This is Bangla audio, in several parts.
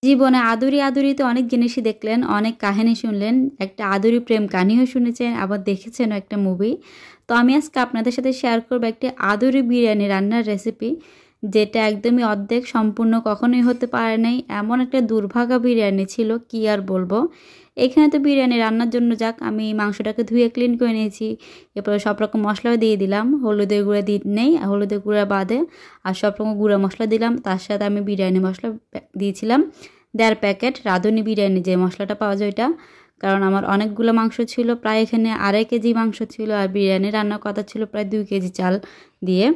জীবনে আদুরি আদুরিতে অনেক জিনিসই দেখলেন, অনেক কাহিনী শুনলেন, একটা আদুরি প্রেম কাহিনীও শুনেছেন, আবার দেখেছেনও একটা মুভি। তো আমি আজকে আপনাদের সাথে শেয়ার করবো একটি আদুরি বিরিয়ানি রান্নার রেসিপি, যেটা একদমই অর্ধেক সম্পূর্ণ কখনোই হতে পারে নাই। এমন একটা দুর্ভাগা বিরিয়ানি ছিল, কি আর বলবো। এখানে তো বিরিয়ানি রান্নার জন্য যাক আমি মাংসটাকে ধুয়ে ক্লিন করে নিয়েছি, এরপরে সব রকম মশলাও দিয়ে দিলাম, হলুদের গুঁড়া নেই, হলুদের গুঁড়া বাদে আর সব রকম গুঁড়া মশলা দিলাম। তার সাথে আমি বিরিয়ানি মশলা দিয়েছিলাম 1.5 প্যাকেট রাঁধুনি বিরিয়ানি যে মশলাটা পাওয়া যায় ওইটা। কারণ আমার অনেকগুলো মাংস ছিল, প্রায় এখানে 2.5 কেজি মাংস ছিল, আর বিরিয়ানি রান্নার কথা ছিল প্রায় 2 কেজি চাল দিয়ে।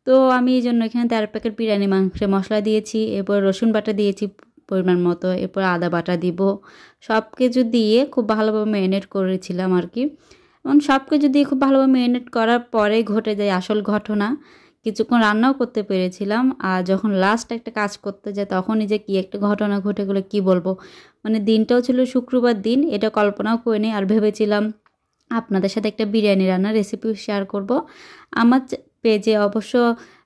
তো আমি এই জন্য এখানে 1.5 প্যাকেট বিরিয়ানি মাংসের মশলা দিয়েছি, এরপর রসুন বাটা দিয়েছি পরিমাণ মতো, এরপর আদা বাটা দিব। সব কিছু দিয়ে খুব ভালোভাবে ম্যারিনেট করেছিলাম আর কি। এবং সব কিছু দিয়ে খুব ভালোভাবে ম্যারিনেট করার পরে ঘটে যায় আসল ঘটনা। কিছুক্ষণ রান্নাও করতে পেরেছিলাম, আর যখন লাস্ট একটা কাজ করতে যায় তখনই যে কী একটা ঘটনা ঘটে গেলো কী বলবো। মানে দিনটাও ছিল শুক্রবার দিন, এটা কল্পনাও করিনি। আর ভেবেছিলাম আপনাদের সাথে একটা বিরিয়ানি রান্নার রেসিপি শেয়ার করব। আমার পেজে অবশ্য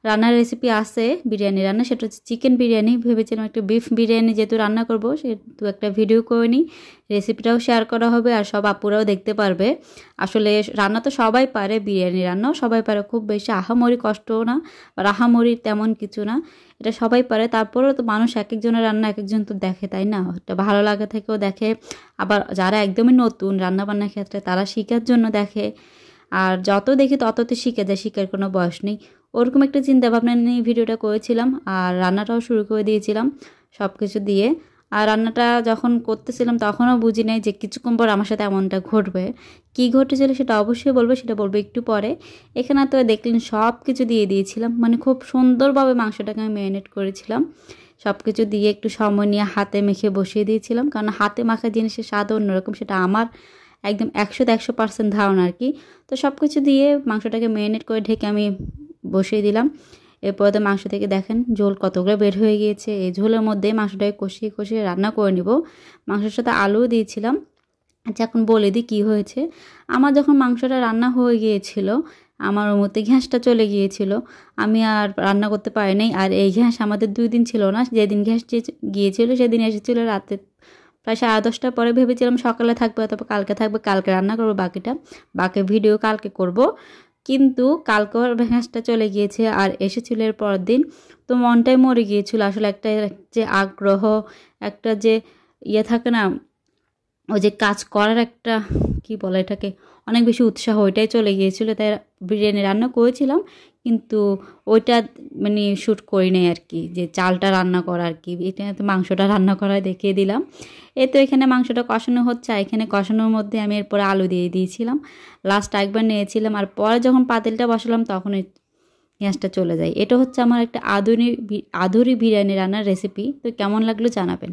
রান্নার রেসিপি আছে বিরিয়ানি রান্না, সেটা হচ্ছে চিকেন বিরিয়ানি। ভেবেছিলাম একটা বিফ বিরিয়ানি যেহেতু রান্না করব সেহেতু একটা ভিডিও করে নিই, রেসিপিটাও শেয়ার করা হবে আর সব আপুরাও দেখতে পারবে। আসলে রান্না তো সবাই পারে, বিরিয়ানি রান্নাও সবাই পারে, খুব বেশি আহামরি কষ্টও না বা আহামরি তেমন কিছু না, এটা সবাই পারে। তারপরেও তো মানুষ এক একজনের রান্না এক একজন তো দেখে, তাই না? একটা ভালো লাগা থেকেও দেখে, আবার যারা একদমই নতুন রান্নাবান্নার ক্ষেত্রে তারা শেখার জন্য দেখে। আর যত দেখি তত তো শিখে যায়, শিখার কোনো বয়স নেই। ওরকম একটা চিন্তাভাবনা নিয়ে ভিডিওটা করেছিলাম, আর রান্নাটাও শুরু করে দিয়েছিলাম সব কিছু দিয়ে। আর রান্নাটা যখন করতেছিলাম তখনও বুঝি নাই যে কিছুক্ষণ পর আমার সাথে এমনটা ঘটবে। কী ঘটেছিল সেটা অবশ্যই বলবো, সেটা বলবো একটু পরে। এখানে তো দেখলেন সব কিছু দিয়ে দিয়েছিলাম, মানে খুব সুন্দরভাবে মাংসটাকে আমি ম্যারিনেট করেছিলাম। সব কিছু দিয়ে একটু সময় নিয়ে হাতে মেখে বসিয়ে দিয়েছিলাম, কারণ হাতে মাখা জিনিসের স্বাদ অন্যরকম, সেটা আমার একদম 100% ধারণা আর কি। তো সব কিছু দিয়ে মাংসটাকে ম্যারিনেট করে ঢেকে আমি বসিয়ে দিলাম। এরপর তো মাংস থেকে দেখেন ঝোল কতগুলো বের হয়ে গিয়েছে। এই ঝোলের মধ্যে মাংসটাকে কষিয়ে কষিয়ে রান্না করে নিব। মাংসের সাথে আলুও দিয়েছিলাম। আচ্ছা, এখন বলে দিই কী হয়েছে। আমার যখন মাংসটা রান্না হয়ে গিয়েছিল, আমার ওর মধ্যে গ্যাসটা চলে গিয়েছিল, আমি আর রান্না করতে পারি নাই। আর এই গ্যাস আমাদের 2 দিন ছিল না, যেদিন গ্যাস গিয়েছিল সেদিন এসেছিল রাতে প্রায় 10:30টার পরে। ভেবেছিলাম সকালে থাকবে অথবা কালকে থাকবে, কালকে রান্না করবো বাকিটা, বাকি ভিডিও কালকে করব। কিন্তু কালকেও গ্যাসটা চলে গিয়েছে আর এসেছিল এর পরের দিন। তো মনটাই মরে গিয়েছিল আসলে, একটা যে আগ্রহ, একটা যে ইয়ে থাকে না, ওই যে কাজ করার একটা কি বলে এটাকে, অনেক বেশি উৎসাহ, ওইটাই চলে গিয়েছিল। তাই বিরিয়ানি রান্না করেছিলাম, কিন্তু ওইটা মানে শ্যুট করি নাই আর কি, যে চালটা রান্না করা আর কি। এটা তো মাংসটা রান্না করা দেখিয়ে দিলাম। এই তো এখানে মাংসটা কষানো হচ্ছে, আর এখানে কষানোর মধ্যে আমি এরপরে আলু দিয়ে দিয়েছিলাম, লাস্ট একবার নিয়েছিলাম। আর পরে যখন পাতিলটা বসালাম তখন ওই গ্যাসটা চলে যায়। এটা হচ্ছে আমার একটা আধুরি বিরিয়ানি রান্নার রেসিপি। তো কেমন লাগলো জানাবেন।